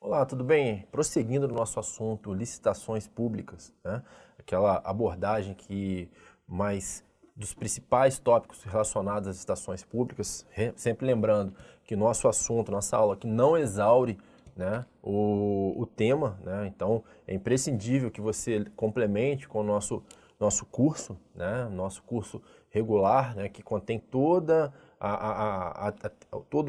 Olá, tudo bem? Prosseguindo no nosso assunto, licitações públicas, né? Aquela abordagem que mais dos principais tópicos relacionados às licitações públicas, sempre lembrando que nosso assunto, nossa aula aqui não exaure, né, o tema, né? Então é imprescindível que você complemente com o nosso curso, né? Nosso curso regular, né? Que contém todo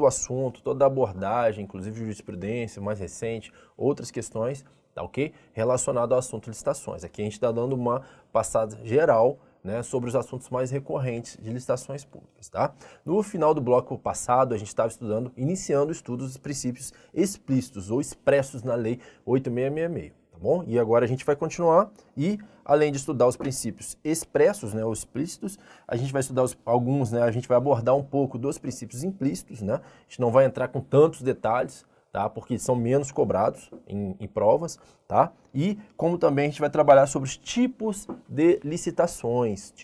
o assunto, toda a abordagem, inclusive jurisprudência mais recente, outras questões, tá ok? Relacionado ao assunto licitações. Aqui a gente está dando uma passada geral, né, sobre os assuntos mais recorrentes de licitações públicas, tá? No final do bloco passado, a gente estava iniciando o estudo dos princípios explícitos ou expressos na Lei 8666. Bom? E agora a gente vai continuar e, além de estudar os princípios expressos, né, ou explícitos, a gente vai estudar alguns, né, a gente vai abordar um pouco dos princípios implícitos, né? A gente não vai entrar com tantos detalhes, tá? Porque são menos cobrados em provas, tá? E como também a gente vai trabalhar sobre os tipos de licitações,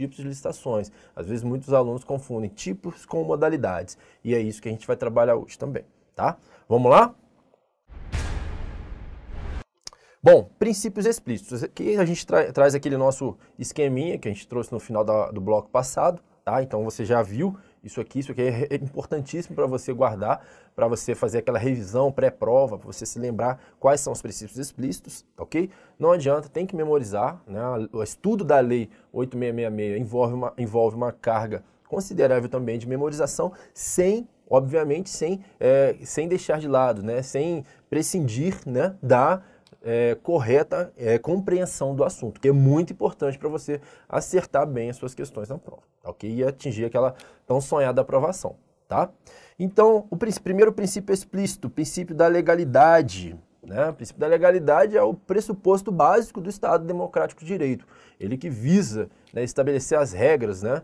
Às vezes muitos alunos confundem tipos com modalidades, e é isso que a gente vai trabalhar hoje também, tá? Vamos lá? Bom, princípios explícitos. Aqui a gente traz aquele nosso esqueminha que a gente trouxe no final do bloco passado, tá? Então você já viu isso aqui é importantíssimo para você guardar, para você fazer aquela revisão pré-prova, para você se lembrar quais são os princípios explícitos, ok? Não adianta, tem que memorizar, né? O estudo da Lei 8666 envolve uma carga considerável também de memorização, obviamente, sem deixar de lado, né? Sem prescindir, né, da correta compreensão do assunto, que é muito importante para você acertar bem as suas questões na prova, tá, ok? E atingir aquela tão sonhada aprovação, tá? Então, o primeiro princípio explícito, o princípio da legalidade, né? O princípio da legalidade é o pressuposto básico do Estado Democrático de Direito, ele que visa, né, estabelecer as regras, né,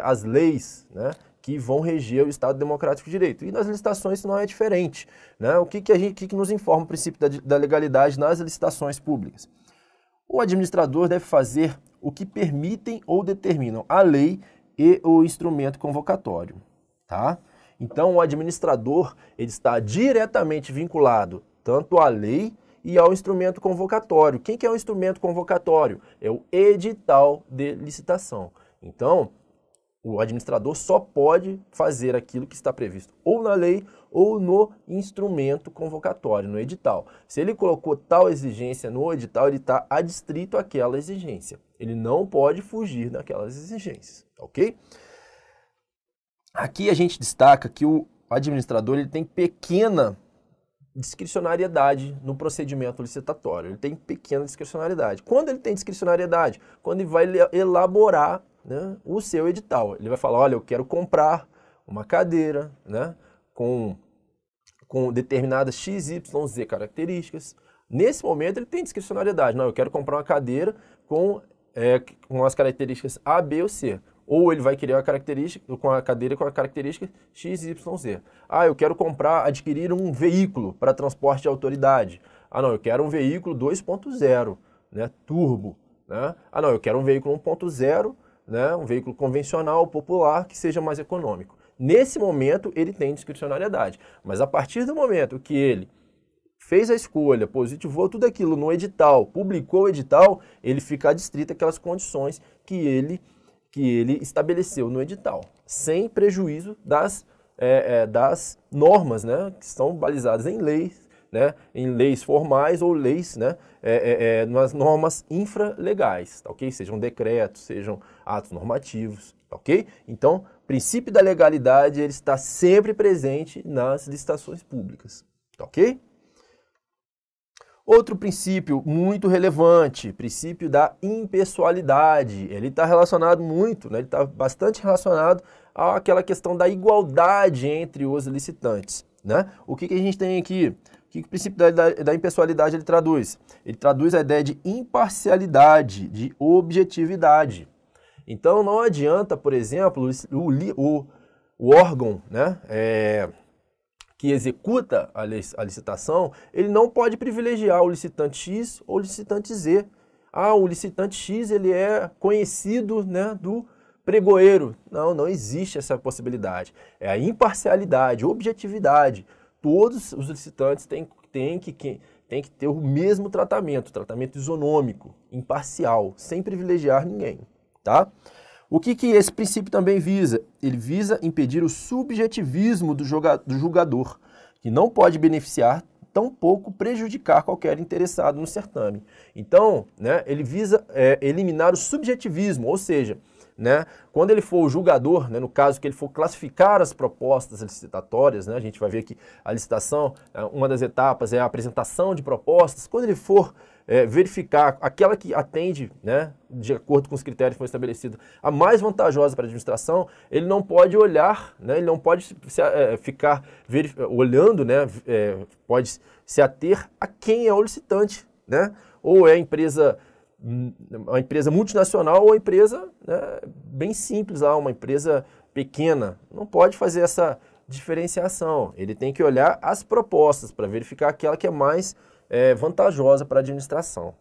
as leis, né, que vão reger o Estado Democrático de Direito. E nas licitações isso não é diferente, né? O que nos informa o princípio da legalidade nas licitações públicas? O administrador deve fazer o que permitem ou determinam a lei e o instrumento convocatório, tá? Então o administrador ele está diretamente vinculado tanto à lei e ao instrumento convocatório. Quem que é o instrumento convocatório? É o edital de licitação. Então, o administrador só pode fazer aquilo que está previsto ou na lei ou no instrumento convocatório, no edital. Se ele colocou tal exigência no edital, ele está adstrito àquela exigência. Ele não pode fugir daquelas exigências, ok? Aqui a gente destaca que o administrador ele tem pequena discricionariedade no procedimento licitatório. Ele tem pequena discricionariedade. Quando ele tem discricionariedade? Quando ele vai elaborar, né, o seu edital. Ele vai falar, olha, eu quero comprar uma cadeira, né, com determinadas XYZ características. Nesse momento ele tem discricionariedade. Não, eu quero comprar uma cadeira com as características A, B ou C. Ou ele vai querer a cadeira com a característica XYZ. Ah, eu quero adquirir um veículo para transporte de autoridade. Ah, não, eu quero um veículo 2.0, né, turbo. Né? Ah, não, eu quero um veículo 1.0, né, um veículo convencional, popular, que seja mais econômico. Nesse momento, ele tem discricionariedade. Mas a partir do momento que ele fez a escolha, positivou tudo aquilo no edital, publicou o edital, ele fica adstrito àquelas condições que ele estabeleceu no edital, sem prejuízo das normas, né, que são balizadas em leis, né, em leis formais ou leis, né, nas normas infralegais, tá, ok? Sejam decretos, sejam atos normativos, tá, ok? Então, o princípio da legalidade ele está sempre presente nas licitações públicas, tá, ok? Outro princípio muito relevante, princípio da impessoalidade. Ele está relacionado muito, né? Ele está bastante relacionado àquela questão da igualdade entre os licitantes, né? O que a gente tem aqui? O que o princípio da impessoalidade ele traduz? Ele traduz a ideia de imparcialidade, de objetividade. Então não adianta, por exemplo, o órgão, né, que executa a licitação, ele não pode privilegiar o licitante X ou o licitante Z. Ah, o licitante X ele é conhecido, né, do pregoeiro. Não, não existe essa possibilidade. É a imparcialidade, objetividade. Todos os licitantes têm tem que ter o mesmo tratamento isonômico, imparcial, sem privilegiar ninguém, tá? O que esse princípio também visa? Ele visa impedir o subjetivismo do julgador, que não pode beneficiar, tampouco prejudicar qualquer interessado no certame. Então, né, ele visa eliminar o subjetivismo, ou seja, né, quando ele for o julgador, né, no caso que ele for classificar as propostas licitatórias, né, a gente vai ver que a licitação, uma das etapas é a apresentação de propostas, quando ele for verificar aquela que atende, né, de acordo com os critérios que foram estabelecidos, a mais vantajosa para a administração, ele não pode olhar, né, ele não pode ficar olhando, né, pode se ater a quem é o licitante, né, ou é uma empresa multinacional ou uma empresa, né, bem simples, uma empresa pequena. Não pode fazer essa diferenciação. Ele tem que olhar as propostas para verificar aquela que é mais vantajosa para a administração.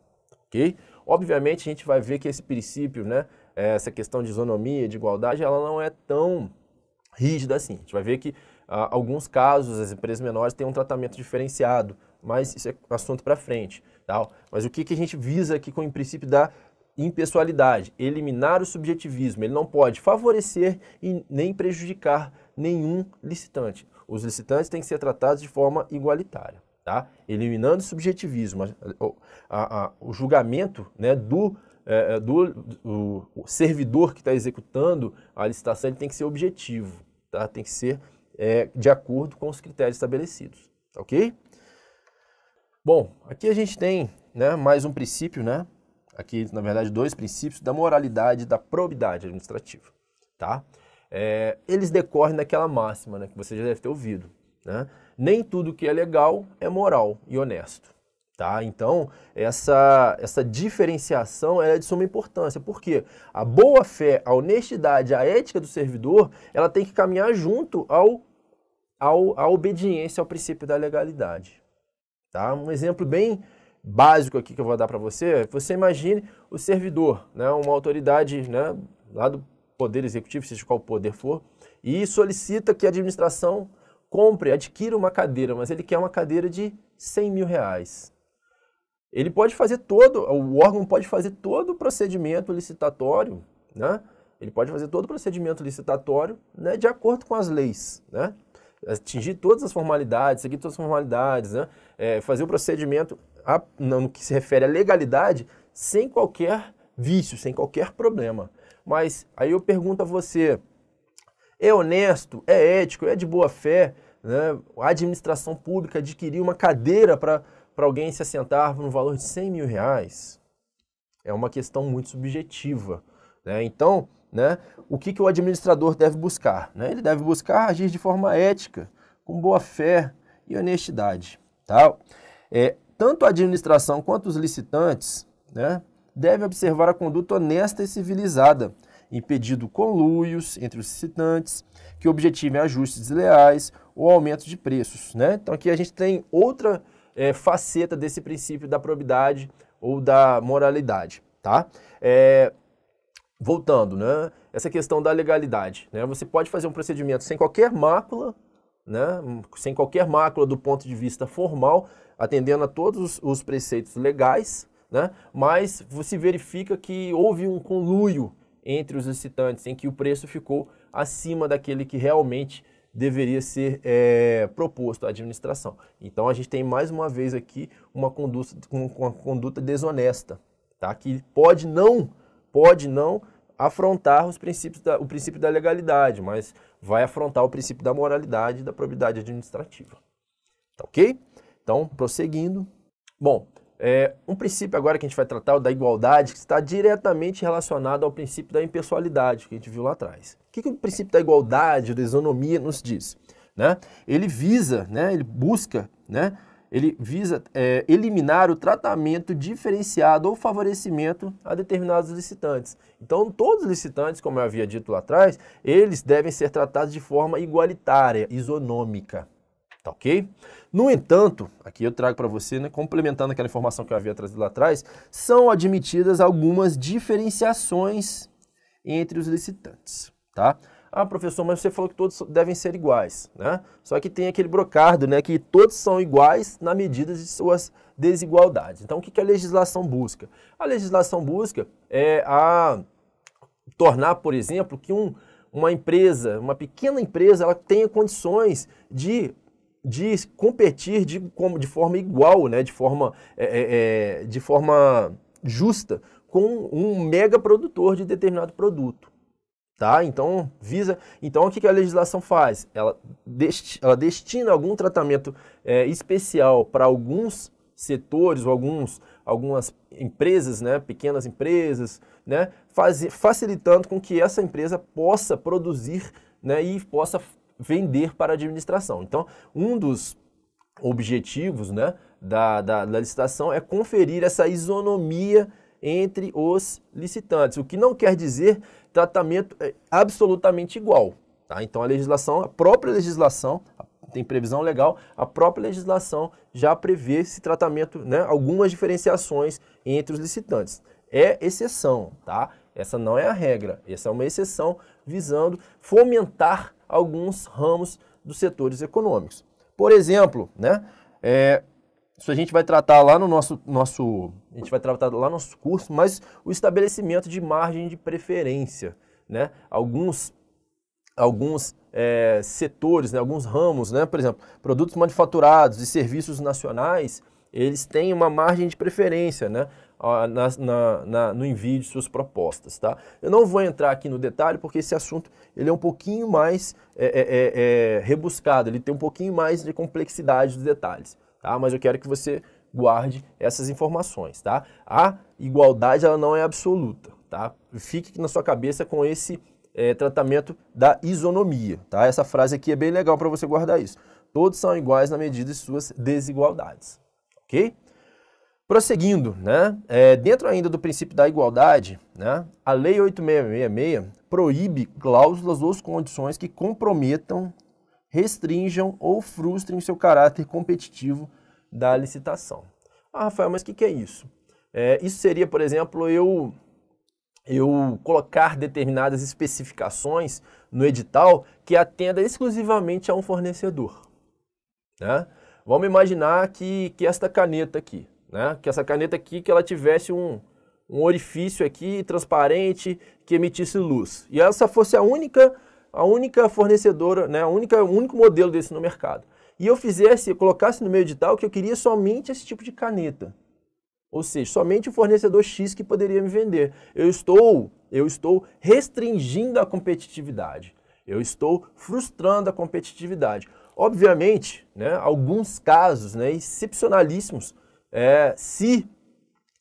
Ok? Obviamente, a gente vai ver que esse princípio, né, essa questão de isonomia, de igualdade, ela não é tão rígida assim. A gente vai ver que, alguns casos, as empresas menores têm um tratamento diferenciado, mas isso é assunto para frente. Tá? Mas o que a gente visa aqui com o princípio da impessoalidade? Eliminar o subjetivismo. Ele não pode favorecer e nem prejudicar nenhum licitante. Os licitantes têm que ser tratados de forma igualitária. Tá? Eliminando o subjetivismo, o julgamento, né, do servidor que está executando a licitação, ele tem que ser objetivo, tá? Tem que ser de acordo com os critérios estabelecidos, ok? Bom, aqui a gente tem, né, mais um princípio, né? Aqui, na verdade, dois princípios da moralidade e da probidade administrativa, tá? Eles decorrem daquela máxima, né, que você já deve ter ouvido, né? Nem tudo que é legal é moral e honesto, tá? Então, essa diferenciação é de suma importância, porque a boa-fé, a honestidade, a ética do servidor, ela tem que caminhar junto à obediência ao princípio da legalidade, tá? Um exemplo bem básico aqui que eu vou dar para você imagine o servidor, né, uma autoridade, né, lá do Poder Executivo, seja qual poder for, e solicita que a administração adquira uma cadeira, mas ele quer uma cadeira de 100 mil reais. Ele pode fazer o órgão pode fazer todo o procedimento licitatório, né? Ele pode fazer todo o procedimento licitatório, né, de acordo com as leis, né? Atingir todas as formalidades, seguir todas as formalidades, né? Fazer o procedimento no que se refere à legalidade sem qualquer vício, sem qualquer problema. Mas aí eu pergunto a você, é honesto, é ético, é de boa fé, né, a administração pública adquirir uma cadeira para alguém se assentar no valor de 100 mil reais? É uma questão muito subjetiva, né? Então, né, o que o administrador deve buscar? Né? Ele deve buscar agir de forma ética, com boa fé e honestidade. Tá? Tanto a administração quanto os licitantes, né, devem observar a conduta honesta e civilizada, impedindo conluios entre os licitantes que objetivem ajustes desleais ou aumento de preços, né? Então aqui a gente tem outra faceta desse princípio da probidade ou da moralidade, tá? Voltando, né? Essa questão da legalidade, né? Você pode fazer um procedimento sem qualquer mácula, né? Sem qualquer mácula do ponto de vista formal, atendendo a todos os preceitos legais, né? Mas você verifica que houve um conluio entre os licitantes, em que o preço ficou acima daquele que realmente deveria ser proposto à administração. Então a gente tem mais uma vez aqui uma conduta desonesta, tá? Que pode não afrontar o princípio da legalidade, mas vai afrontar o princípio da moralidade e da probidade administrativa. Tá ok? Então, prosseguindo. Bom, um princípio agora que a gente vai tratar, o da igualdade, que está diretamente relacionado ao princípio da impessoalidade, que a gente viu lá atrás. O que o princípio da igualdade, da isonomia, nos diz? Né? Ele visa, né, ele busca, né, ele visa eliminar o tratamento diferenciado ou favorecimento a determinados licitantes. Então, todos os licitantes, como eu havia dito lá atrás, eles devem ser tratados de forma igualitária, isonômica. Tá ok? No entanto, aqui eu trago para você, né, complementando aquela informação que eu havia trazido lá atrás, são admitidas algumas diferenciações entre os licitantes. Tá? Ah, professor, mas você falou que todos devem ser iguais, né? Só que tem aquele brocardo, né, que todos são iguais na medida de suas desigualdades. Então, o que a legislação busca? A legislação busca tornar, por exemplo, que uma empresa, uma pequena empresa, ela tenha condições de competir de forma igual, né, de forma justa com um mega produtor de determinado produto. Tá? Então, o que a legislação faz? Ela destina algum tratamento especial para alguns setores ou algumas empresas, né, pequenas empresas, né, facilitando com que essa empresa possa produzir, né, e possa vender para a administração. Então, um dos objetivos, né, da licitação é conferir essa isonomia entre os licitantes, o que não quer dizer tratamento absolutamente igual. Tá? Então, a própria legislação, tem previsão legal, a própria legislação já prevê esse tratamento, né, algumas diferenciações entre os licitantes. É exceção, tá? Essa não é a regra, essa é uma exceção visando fomentar alguns ramos dos setores econômicos. Por exemplo, né, isso a gente vai tratar lá no nosso curso, mas o estabelecimento de margem de preferência, né? Alguns setores, né, alguns ramos, né, por exemplo, produtos manufaturados e serviços nacionais, eles têm uma margem de preferência, né, no envio de suas propostas. Tá? Eu não vou entrar aqui no detalhe porque esse assunto ele é um pouquinho mais rebuscado, ele tem um pouquinho mais de complexidade dos detalhes. Tá? Mas eu quero que você guarde essas informações. Tá? A igualdade ela não é absoluta. Tá? Fique na sua cabeça com esse tratamento da isonomia. Tá? Essa frase aqui é bem legal para você guardar isso. Todos são iguais na medida de suas desigualdades. Ok? Prosseguindo, né? Dentro ainda do princípio da igualdade, né? A Lei 8666 proíbe cláusulas ou condições que comprometam, restringam ou frustrem o seu caráter competitivo da licitação. Ah, Rafael, mas o que é isso? Isso seria, por exemplo, eu colocar determinadas especificações no edital que atenda exclusivamente a um fornecedor. Né? Vamos imaginar que esta caneta aqui, né? Que essa caneta aqui que ela tivesse um orifício aqui transparente que emitisse luz. E essa fosse a única fornecedora, né? O único modelo desse no mercado. E eu colocasse no meu edital que eu queria somente esse tipo de caneta. Ou seja, somente o fornecedor X que poderia me vender. Eu estou restringindo a competitividade. Eu estou frustrando a competitividade. Obviamente, né, alguns casos, né, excepcionalíssimos, se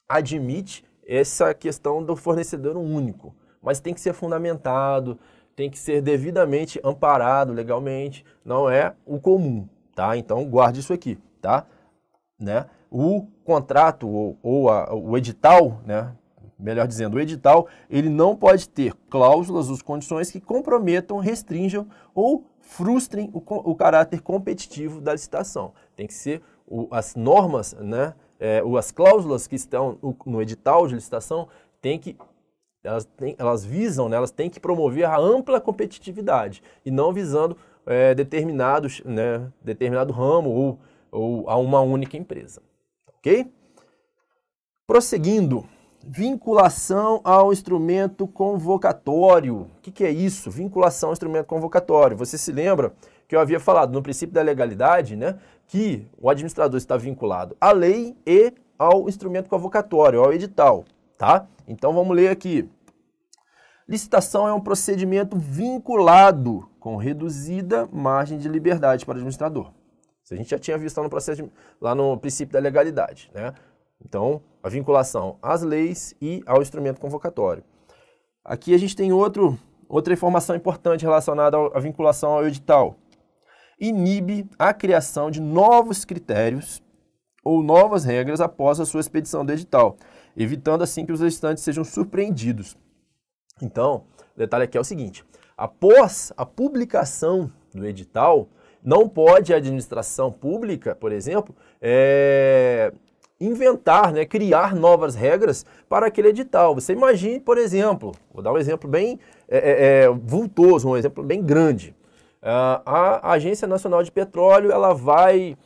admite essa questão do fornecedor único. Mas tem que ser fundamentado, tem que ser devidamente amparado legalmente, não é o comum. Tá? Então, guarde isso aqui. Tá? Né? O contrato ou o edital, né, melhor dizendo, o edital, ele não pode ter cláusulas ou condições que comprometam, restringam ou frustrem o caráter competitivo da licitação. Tem que ser as normas, né, as cláusulas que estão no edital de licitação, elas visam, né, elas têm que promover a ampla competitividade e não visando determinado ramo ou a uma única empresa. Ok? Prosseguindo, vinculação ao instrumento convocatório. O que é isso? Vinculação ao instrumento convocatório. Você se lembra que eu havia falado no princípio da legalidade, né, que o administrador está vinculado à lei e ao instrumento convocatório, ao edital. Tá? Então vamos ler aqui. Licitação é um procedimento vinculado com reduzida margem de liberdade para o administrador. Isso a gente já tinha visto lá no princípio da legalidade, né? Então, a vinculação às leis e ao instrumento convocatório. Aqui a gente tem outra informação importante relacionada à vinculação ao edital. Inibe a criação de novos critérios ou novas regras após a sua expedição do edital, evitando assim que os licitantes sejam surpreendidos. Então, o detalhe aqui é o seguinte, após a publicação do edital, não pode a administração pública, por exemplo, inventar, né, criar novas regras para aquele edital. Você imagine, por exemplo, vou dar um exemplo bem vultoso, um exemplo bem grande. A Agência Nacional de Petróleo, ela vai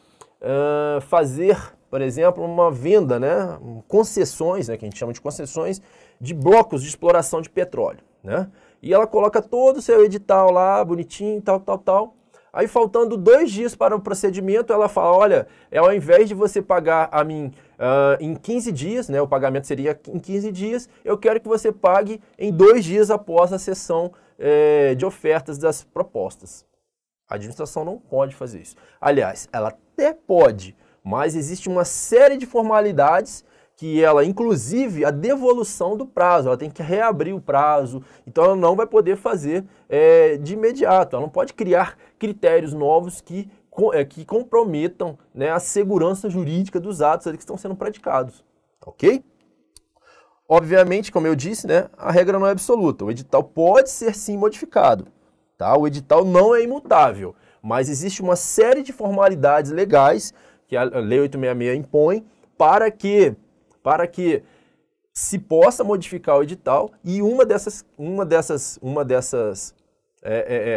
fazer, por exemplo, uma venda, né, concessões, né, que a gente chama de concessões, de blocos de exploração de petróleo, né? E ela coloca todo o seu edital lá, bonitinho, tal. Aí, faltando 2 dias para o procedimento, ela fala, olha, ao invés de você pagar a mim em 15 dias, né, o pagamento seria em 15 dias, eu quero que você pague em 2 dias após a sessão de ofertas das propostas. A administração não pode fazer isso. Aliás, ela até pode, mas existe uma série de formalidades que ela, inclusive, a devolução do prazo, ela tem que reabrir o prazo, então ela não vai poder fazer de imediato, ela não pode criar critérios novos que comprometam, né, a segurança jurídica dos atos ali que estão sendo praticados, ok? Obviamente, como eu disse, né, a regra não é absoluta, o edital pode ser sim modificado, tá? O edital não é imutável, mas existe uma série de formalidades legais que a Lei 866 impõe para que se possa modificar o edital, e uma dessas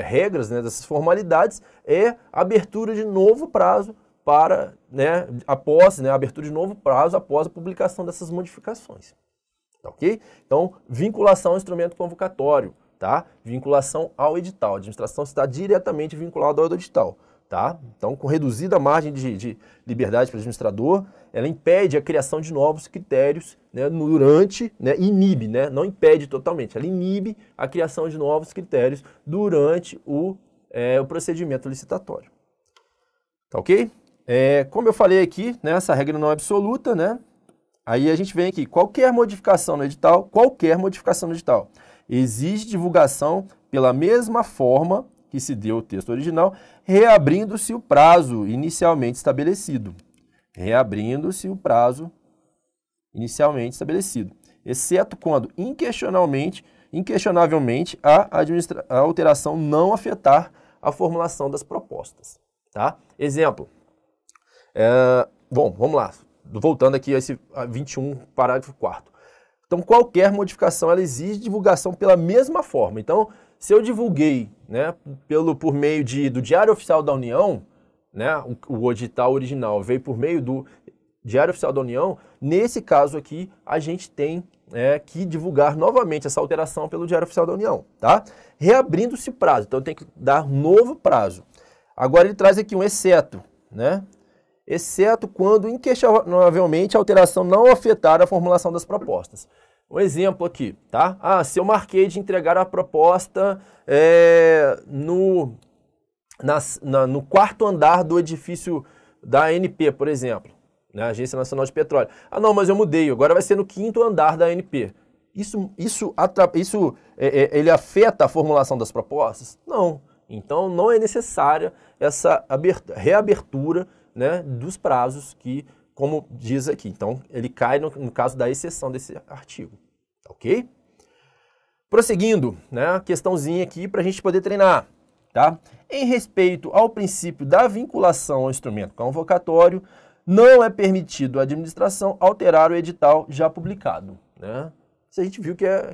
regras, né, dessas formalidades, é a abertura de novo prazo para, né, após a publicação dessas modificações. Ok? Então, vinculação ao instrumento convocatório, tá? Vinculação ao edital. A administração está diretamente vinculada ao edital. Tá? Então, com reduzida margem de liberdade para o administrador, ela impede a criação de novos critérios, né, durante, né, inibe, né, não impede totalmente, ela inibe a criação de novos critérios durante o procedimento licitatório. Tá ok? Como eu falei aqui, né, essa regra não é absoluta, né? Aí a gente vem aqui, qualquer modificação no edital, exige divulgação pela mesma forma que se deu o texto original, reabrindo-se o prazo inicialmente estabelecido. Exceto quando, inquestionavelmente, a alteração não afetar a formulação das propostas. Tá? Exemplo. Bom, vamos lá. Voltando aqui a esse 21, parágrafo 4º. Então, qualquer modificação, ela exige divulgação pela mesma forma. Então, se eu divulguei, né, por meio do Diário Oficial da União, né, o edital original veio por meio do Diário Oficial da União, nesse caso aqui, a gente tem que divulgar novamente essa alteração pelo Diário Oficial da União, tá? Reabrindo-se o prazo, então tem que dar novo prazo. Agora ele traz aqui um exceto, né? Exceto quando inquestionavelmente a alteração não afetar a formulação das propostas. Um exemplo aqui, tá? Se eu marquei de entregar a proposta no 4º andar do edifício da ANP, por exemplo, né? Agência Nacional de Petróleo. Não, mas eu mudei, agora vai ser no 5º andar da ANP. Ele afeta a formulação das propostas? Não. Então, não é necessária essa reabertura, né, dos prazos que, como diz aqui. Então, ele cai no caso da exceção desse artigo. Ok? Prosseguindo, né, questãozinha aqui para a gente poder treinar. Tá? Em respeito ao princípio da vinculação ao instrumento convocatório, não é permitido à administração alterar o edital já publicado. Né? Isso a gente viu que é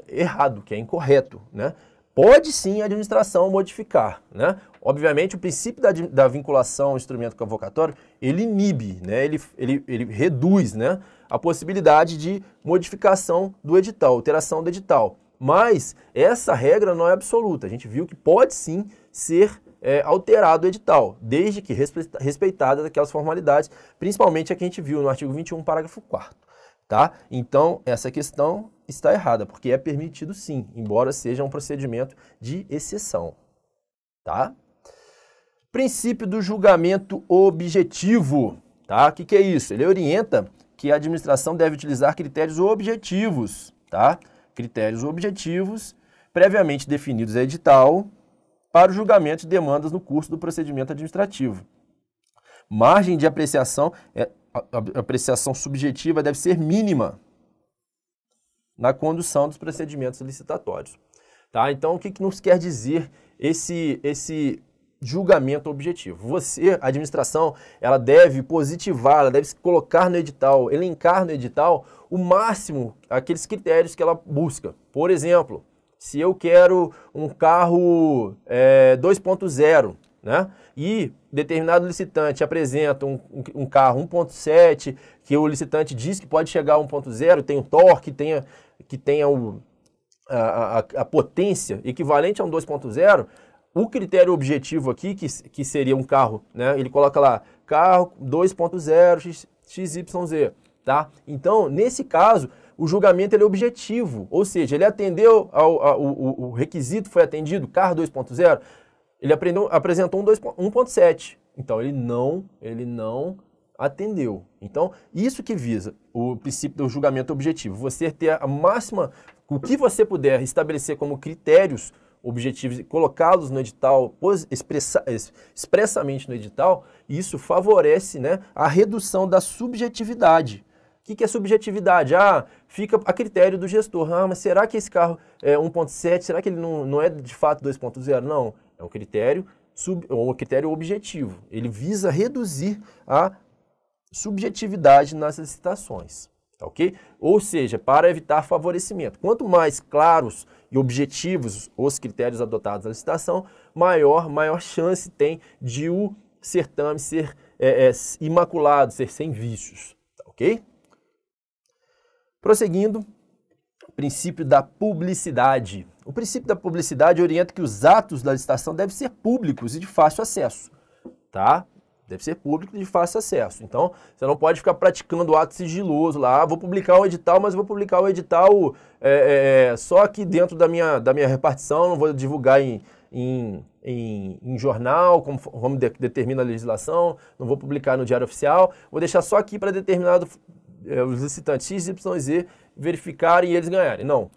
errado, que é incorreto. Né? Pode sim a administração modificar, né? Obviamente, o princípio da vinculação ao instrumento convocatório, ele inibe, né? Ele reduz, né, a possibilidade de modificação do edital, alteração do edital. Mas essa regra não é absoluta. A gente viu que pode sim ser alterado o edital, desde que respeitadas aquelas formalidades, principalmente a que a gente viu no artigo 21, parágrafo 4º. Tá? Então, essa questão está errada, porque é permitido sim, embora seja um procedimento de exceção. Tá? Princípio do julgamento objetivo. Tá? O que é isso? Ele orienta que a administração deve utilizar critérios objetivos. Tá? Critérios objetivos, previamente definidos em edital, para o julgamento de demandas no curso do procedimento administrativo. Margem de apreciação a apreciação subjetiva deve ser mínima na condução dos procedimentos licitatórios. Tá? Então, o que nos quer dizer esse julgamento objetivo. Você, a administração, ela deve positivar, ela deve colocar no edital, elencar no edital o máximo aqueles critérios que ela busca. Por exemplo, se eu quero um carro 2.0, né? E determinado licitante apresenta um carro 1.7, que o licitante diz que pode chegar a 1.0, tem um torque, que tenha a potência equivalente a um 2.0, o critério objetivo aqui, que seria um carro, né? Ele coloca lá, carro 2.0 XYZ, tá? Então, nesse caso, o julgamento ele é objetivo, ou seja, ele atendeu o requisito foi atendido, carro 2.0, ele apresentou um 1.7, então ele não atendeu. Então, isso que visa o princípio do julgamento objetivo, você ter a máxima, o que você puder estabelecer como critérios objetivos e colocá-los no edital, expressamente no edital, isso favorece, né, a redução da subjetividade. O que é subjetividade? Fica a critério do gestor. Mas será que esse carro é 1.7? Será que ele não é de fato 2.0? Não, é um critério objetivo. Ele visa reduzir a subjetividade nas licitações, tá ok? Ou seja, para evitar favorecimento. Quanto mais claros e objetivos os critérios adotados na licitação, maior chance tem de o certame ser imaculado, ser sem vícios, tá ok? Prosseguindo, princípio da publicidade. O princípio da publicidade orienta que os atos da licitação devem ser públicos e de fácil acesso, tá? Deve ser público e de fácil acesso. Então, você não pode ficar praticando o ato sigiloso lá, vou publicar o edital, mas vou publicar o edital só aqui dentro da minha repartição, não vou divulgar em jornal, como determina a legislação, não vou publicar no Diário Oficial, vou deixar só aqui para determinado os licitantes X, Y, Z verificarem e eles ganharem. Não,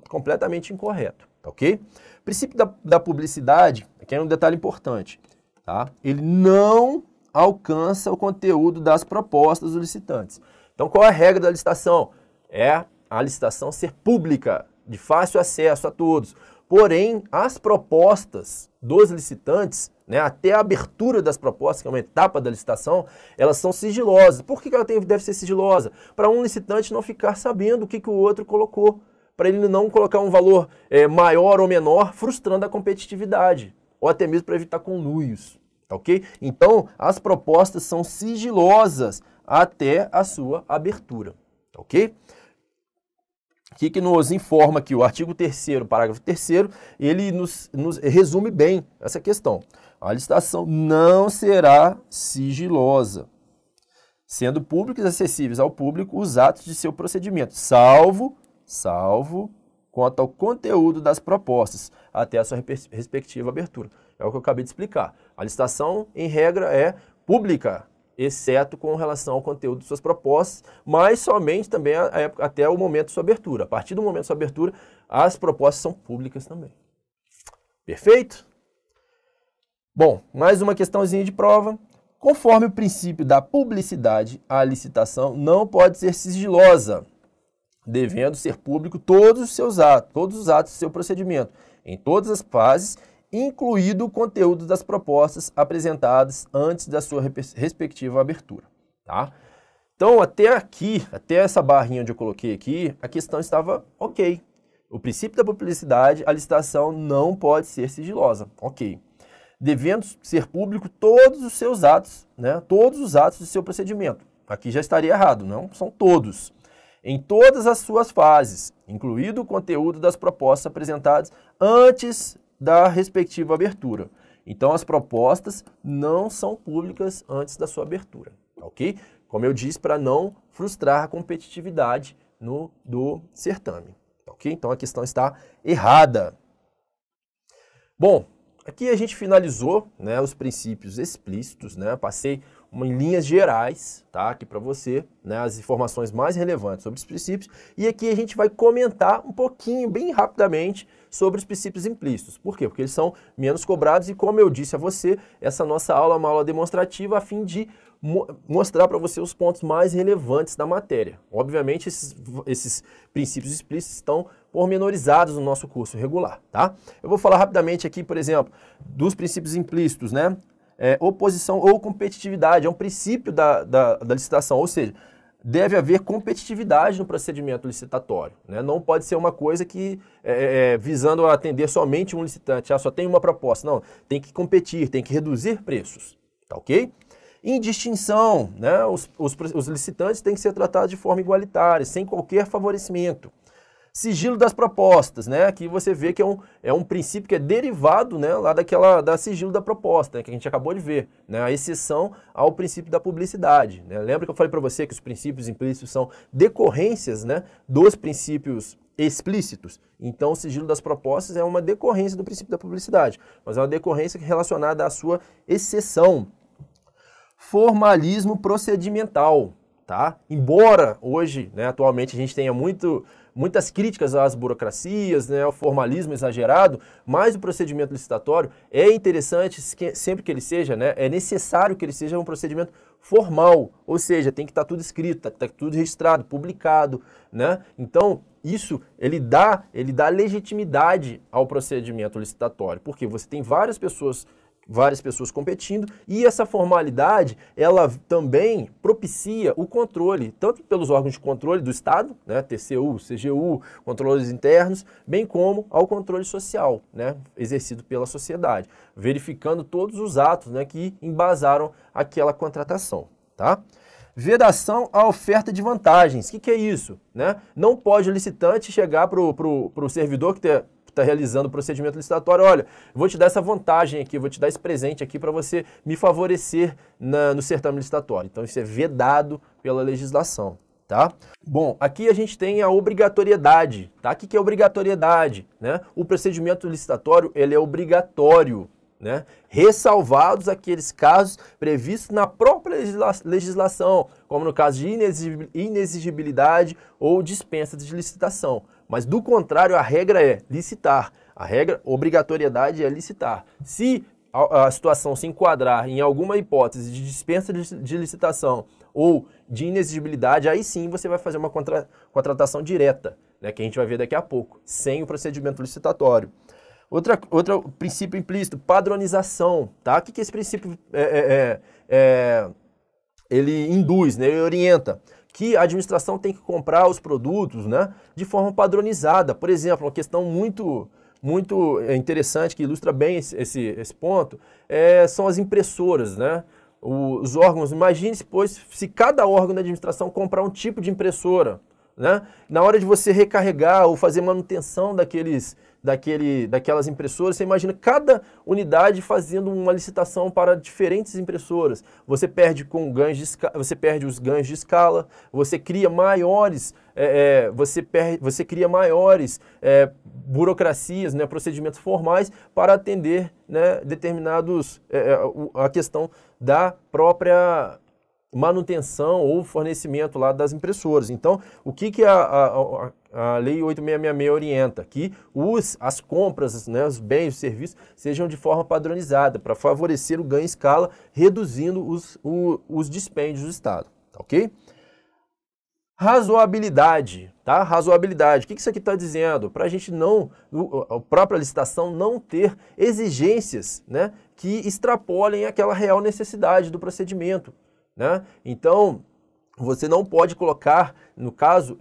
completamente incorreto, tá ok? O princípio da publicidade, aqui é um detalhe importante, tá? Ele não alcança o conteúdo das propostas dos licitantes. Então, qual é a regra da licitação? É a licitação ser pública, de fácil acesso a todos. Porém, as propostas dos licitantes, né, até a abertura das propostas, que é uma etapa da licitação, elas são sigilosas. Por que ela deve ser sigilosa? Para um licitante não ficar sabendo o que o outro colocou, para ele não colocar um valor maior ou menor, frustrando a competitividade, ou até mesmo para evitar conluios, tá ok? Então, as propostas são sigilosas até a sua abertura, tá ok? O que nos informa aqui? O artigo 3º, parágrafo 3º, ele nos resume bem essa questão. A licitação não será sigilosa, sendo públicos e acessíveis ao público os atos de seu procedimento, salvo quanto ao conteúdo das propostas, até a sua respectiva abertura. É o que eu acabei de explicar. A licitação, em regra, é pública, exceto com relação ao conteúdo de suas propostas, mas somente também até o momento de sua abertura. A partir do momento de sua abertura, as propostas são públicas também. Perfeito? Bom, mais uma questãozinha de prova. Conforme o princípio da publicidade, a licitação não pode ser sigilosa, devendo ser público todos os atos do seu procedimento, em todas as fases, incluído o conteúdo das propostas apresentadas antes da sua respectiva abertura, tá? Então, até aqui, até essa barrinha onde eu coloquei aqui, a questão estava ok. O princípio da publicidade, a licitação não pode ser sigilosa, ok. Devendo ser público todos os seus atos, né? Todos os atos do seu procedimento. Aqui já estaria errado, não? São todos. Em todas as suas fases, incluído o conteúdo das propostas apresentadas antes da respectiva abertura. Então, as propostas não são públicas antes da sua abertura, ok? Como eu disse, para não frustrar a competitividade do certame, ok? Então, a questão está errada. Bom, aqui a gente finalizou, né, os princípios explícitos, né? Passei em linhas gerais, tá, aqui para você, né, as informações mais relevantes sobre os princípios, e aqui a gente vai comentar um pouquinho, bem rapidamente, sobre os princípios implícitos. Por quê? Porque eles são menos cobrados e, como eu disse a você, essa nossa aula é uma aula demonstrativa a fim de mostrar para você os pontos mais relevantes da matéria. Obviamente, esses princípios explícitos estão pormenorizados no nosso curso regular, tá? Eu vou falar rapidamente aqui, por exemplo, dos princípios implícitos, né? Oposição ou competitividade é um princípio da licitação, ou seja, deve haver competitividade no procedimento licitatório, né? Não pode ser uma coisa que visando atender somente um licitante, só tem uma proposta. Não, tem que competir, tem que reduzir preços, tá ok? Indistinção, né? Os licitantes têm que ser tratados de forma igualitária, sem qualquer favorecimento. Sigilo das propostas, né? Aqui você vê que é um princípio que é derivado, né, lá da sigilo da proposta, né, que a gente acabou de ver, né? A exceção ao princípio da publicidade, né? Lembra que eu falei para você que os princípios implícitos são decorrências, né, dos princípios explícitos? Então, o sigilo das propostas é uma decorrência do princípio da publicidade, mas é uma decorrência relacionada à sua exceção. Formalismo procedimental, tá? Embora hoje, né, atualmente a gente tenha muitas críticas às burocracias, né, ao formalismo exagerado, mas o procedimento licitatório é interessante sempre que ele seja, né, é necessário que ele seja um procedimento formal, ou seja, tem que estar tudo escrito, tá tudo registrado, publicado, né? Então, isso ele dá legitimidade ao procedimento licitatório, porque você tem várias pessoas competindo, e essa formalidade, ela também propicia o controle, tanto pelos órgãos de controle do Estado, né, TCU, CGU, controles internos, bem como ao controle social, né, exercido pela sociedade, verificando todos os atos, né, que embasaram aquela contratação, tá? Vedação à oferta de vantagens. O que é isso? Né? Não pode o licitante chegar para o servidor que está realizando o procedimento licitatório: olha, eu vou te dar essa vantagem aqui, vou te dar esse presente aqui para você me favorecer no certame licitatório. Então isso é vedado pela legislação, tá? Bom, aqui a gente tem a obrigatoriedade, tá? O que é obrigatoriedade? Né? O procedimento licitatório, ele é obrigatório, né? Ressalvados aqueles casos previstos na própria legislação, como no caso de inexigibilidade ou dispensa de licitação. Mas, do contrário, a regra é licitar. A regra, obrigatoriedade é licitar. Se a situação se enquadrar em alguma hipótese de dispensa de licitação ou de inexigibilidade, aí sim você vai fazer uma contratação direta, né, que a gente vai ver daqui a pouco, sem o procedimento licitatório. Outro princípio implícito, padronização, tá? O que esse princípio ele induz, né? Ele orienta que a administração tem que comprar os produtos, né, de forma padronizada. Por exemplo, uma questão muito interessante que ilustra bem esse ponto são as impressoras, né? Os órgãos, imagine-se, pois, se cada órgão da administração comprar um tipo de impressora, né? Na hora de você recarregar ou fazer manutenção daquelas impressoras, você imagina cada unidade fazendo uma licitação para diferentes impressoras. Você perde os ganhos de escala, você cria maiores burocracias, né, procedimentos formais para atender, né, determinados a questão da própria manutenção ou fornecimento lá das impressoras. Então, o que a Lei 8666 orienta? Que as compras, né, os bens e serviços sejam de forma padronizada, para favorecer o ganho em escala, reduzindo os dispêndios do Estado, tá ok? Razoabilidade, tá? Razoabilidade. O que isso aqui está dizendo? Para a gente a própria licitação não ter exigências, né, que extrapolem aquela real necessidade do procedimento, né? Então, você não pode colocar, no caso,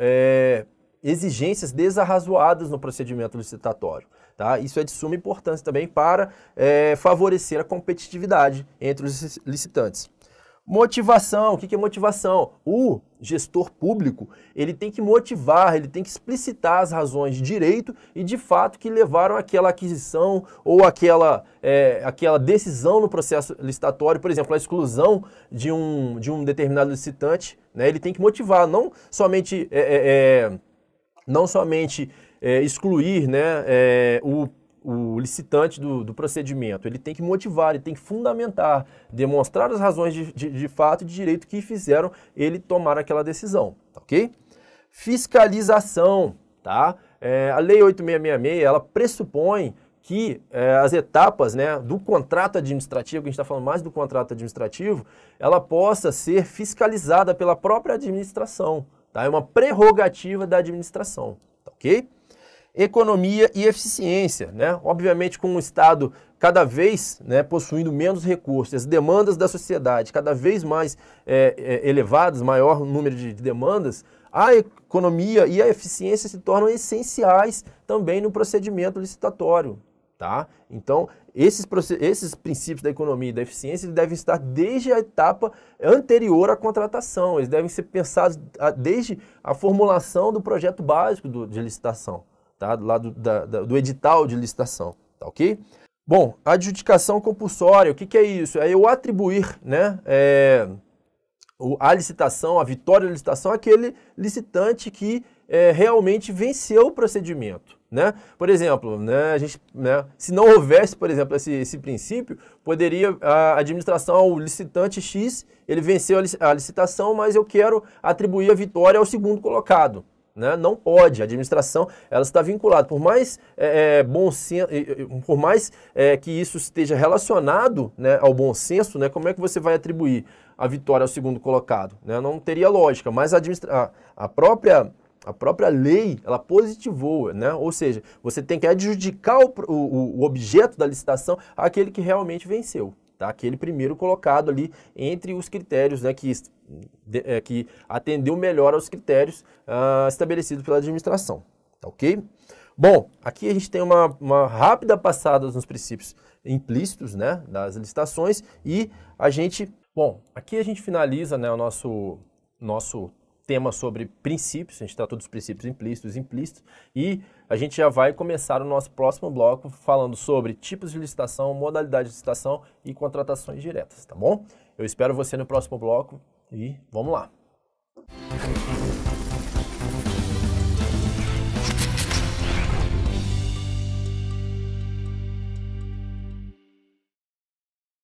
exigências desarrazoadas no procedimento licitatório, tá? Isso é de suma importância também para favorecer a competitividade entre os licitantes. Motivação. O que é motivação? O gestor público, ele tem que motivar, ele tem que explicitar as razões de direito e de fato que levaram àquela aquisição ou aquela decisão no processo licitatório, por exemplo, a exclusão de um determinado licitante, né? Ele tem que motivar, não somente excluir, né, o licitante do procedimento. Ele tem que motivar, ele tem que fundamentar, demonstrar as razões de fato e de direito que fizeram ele tomar aquela decisão, tá ok? Fiscalização, tá? A Lei 8666, ela pressupõe que as etapas, né, do contrato administrativo, que a gente está falando mais do contrato administrativo, ela possa ser fiscalizada pela própria administração. Tá? É uma prerrogativa da administração, tá, ok? Economia e eficiência, né? Obviamente com um Estado cada vez, né, possuindo menos recursos, as demandas da sociedade cada vez mais elevadas, maior número de demandas, a economia e a eficiência se tornam essenciais também no procedimento licitatório, tá? Então, esses princípios da economia e da eficiência devem estar desde a etapa anterior à contratação, eles devem ser pensados desde a formulação do projeto básico de licitação, tá? Do edital de licitação, tá ok? Bom, adjudicação compulsória, o que é isso? É eu atribuir, né, a licitação, a vitória da licitação àquele licitante que realmente venceu o procedimento, né? Por exemplo, né, se não houvesse, por exemplo, esse princípio, poderia a administração ao licitante X, ele venceu a licitação, mas eu quero atribuir a vitória ao segundo colocado. Né? Não pode, a administração ela está vinculada, por mais bom senso, por mais que isso esteja relacionado, né, ao bom senso, né, como é que você vai atribuir a vitória ao segundo colocado? Né? Não teria lógica, mas a própria lei, ela positivou, né? Ou seja, você tem que adjudicar o objeto da licitação àquele que realmente venceu. Tá? Aquele primeiro colocado ali entre os critérios, né, que atendeu melhor aos critérios estabelecidos pela administração. Tá, ok? Bom, aqui a gente tem uma rápida passada nos princípios implícitos, né, das licitações e a gente... Bom, aqui a gente finaliza, né, o nosso tema sobre princípios, a gente tratou dos princípios implícitos e implícitos, e a gente já vai começar o nosso próximo bloco falando sobre tipos de licitação, modalidade de licitação e contratações diretas, tá bom? Eu espero você no próximo bloco e vamos lá!